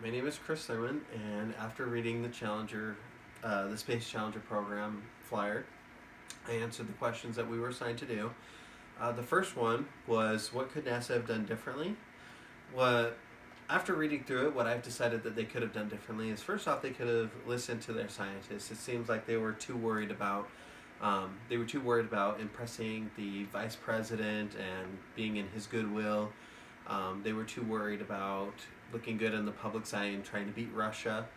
my name is Chris Thurman, and after reading the Space Challenger program flyer, I answered the questions that we were assigned to do. The first one was, what could NASA have done differently? What After reading through it, what I've decided that they could have done differently is, first off, they could have listened to their scientists. It seems like they were too worried about impressing the vice president and being in his goodwill. They were too worried about looking good in the public's eye and trying to beat Russia.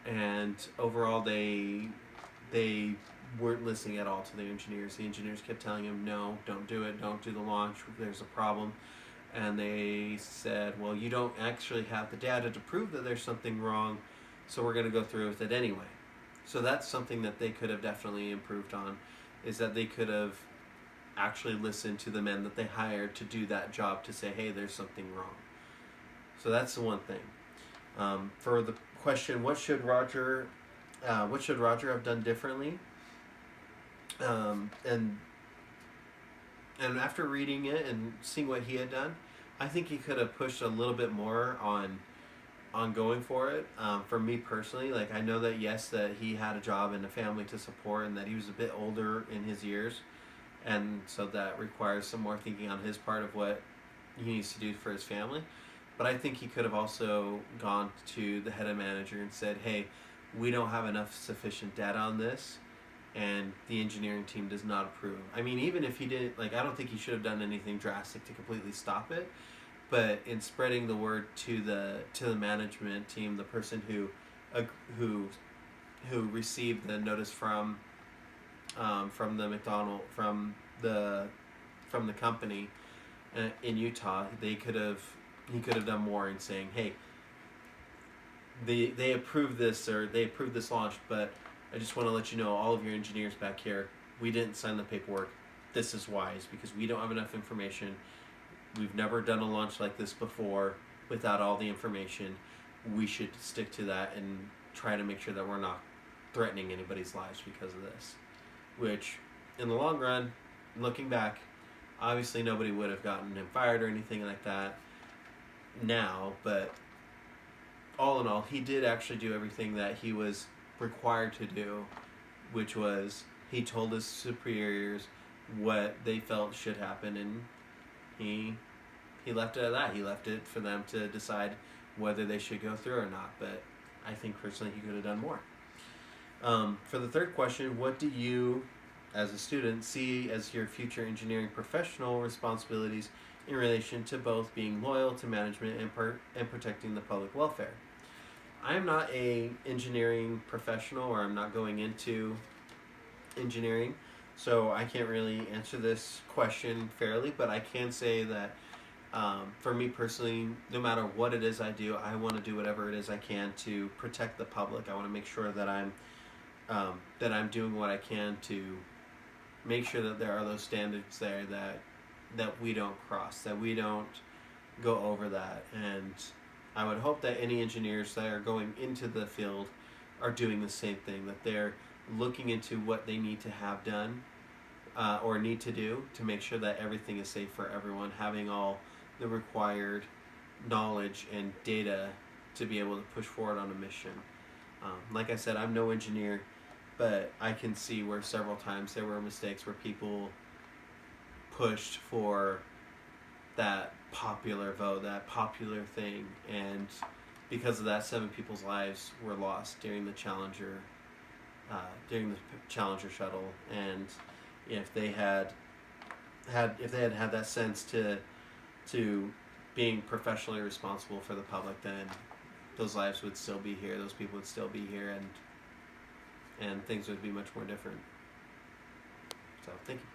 And overall, they weren't listening at all to the engineers. The engineers kept telling him, no, don't do it, don't do the launch, there's a problem. And they said, well, you don't actually have the data to prove that there's something wrong, so we're going to go through with it anyway. So that's something that they could have definitely improved on, is that they could have actually listened to the men that they hired to do that job, to say, hey, there's something wrong. So that's the one thing. For the question, what should Roger have done differently? And after reading it and seeing what he had done, I think he could have pushed a little bit more on going for it. For me personally, like, I know that yes, that he had a job and a family to support, and that he was a bit older in his years, and so that requires some more thinking on his part of what he needs to do for his family. But I think he could have also gone to the head of manager and said, hey, we don't have enough sufficient data on this, and the engineering team does not approve. I mean, even if he did, like, I don't think he should have done anything drastic to completely stop it, but in spreading the word to the management team, the person who received the notice from the company in Utah, he could have done more in saying, hey, they approved this, or they approved this launch, but I just want to let you know, all of your engineers back here, we didn't sign the paperwork. This is why. It's because we don't have enough information. We've never done a launch like this before without all the information. We should stick to that and try to make sure that we're not threatening anybody's lives because of this. Which, in the long run, looking back, obviously nobody would have gotten him fired or anything like that now, but all in all, he did actually do everything that he was required to do, which was, he told his superiors what they felt should happen, and he left it at that. He left it for them to decide whether they should go through or not. But I think personally he could have done more. For the third question, what do you, as a student, see as your future engineering professional responsibilities in relation to both being loyal to management and protecting the public welfare? I am not a engineering professional, or I'm not going into engineering, so I can't really answer this question fairly, but I can say that for me personally, no matter what it is I do, I want to do whatever it is I can to protect the public. I want to make sure that I'm doing what I can to make sure that there are those standards there that we don't cross, that we don't go over that. And I would hope that any engineers that are going into the field are doing the same thing, that they're looking into what they need to have done or need to do to make sure that everything is safe for everyone, having all the required knowledge and data to be able to push forward on a mission. Like I said, I'm no engineer, but I can see where several times there were mistakes where people pushed for that popular vote, that popular thing, and because of that, 7 people's lives were lost during the Challenger shuttle. And if they had that sense to being professionally responsible for the public, then those lives would still be here, those people would still be here, and things would be much more different. So thank you.